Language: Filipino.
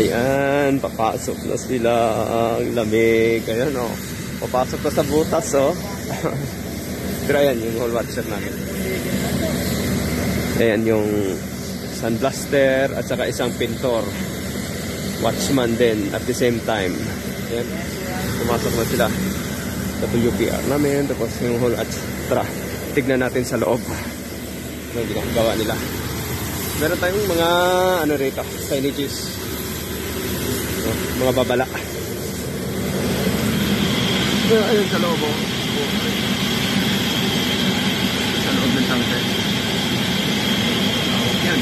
Ayan, papasok na sila. Ang lamig. Ayan, oh. Papasok na sa butas, oh. Pero ayan, yung whole watcher namin. Ayan, yung sunblaster at saka isang pintor. Watchman din at the same time. Ayan, pumasok na sila sa WPR namin. Tapos yung whole watch. Tara, tignan natin sa loob. Ano ginagawa nila. Meron tayong mga ano rito, signages. Mga babala. Ayun sa loob. Sa loob ng tangke. Yan.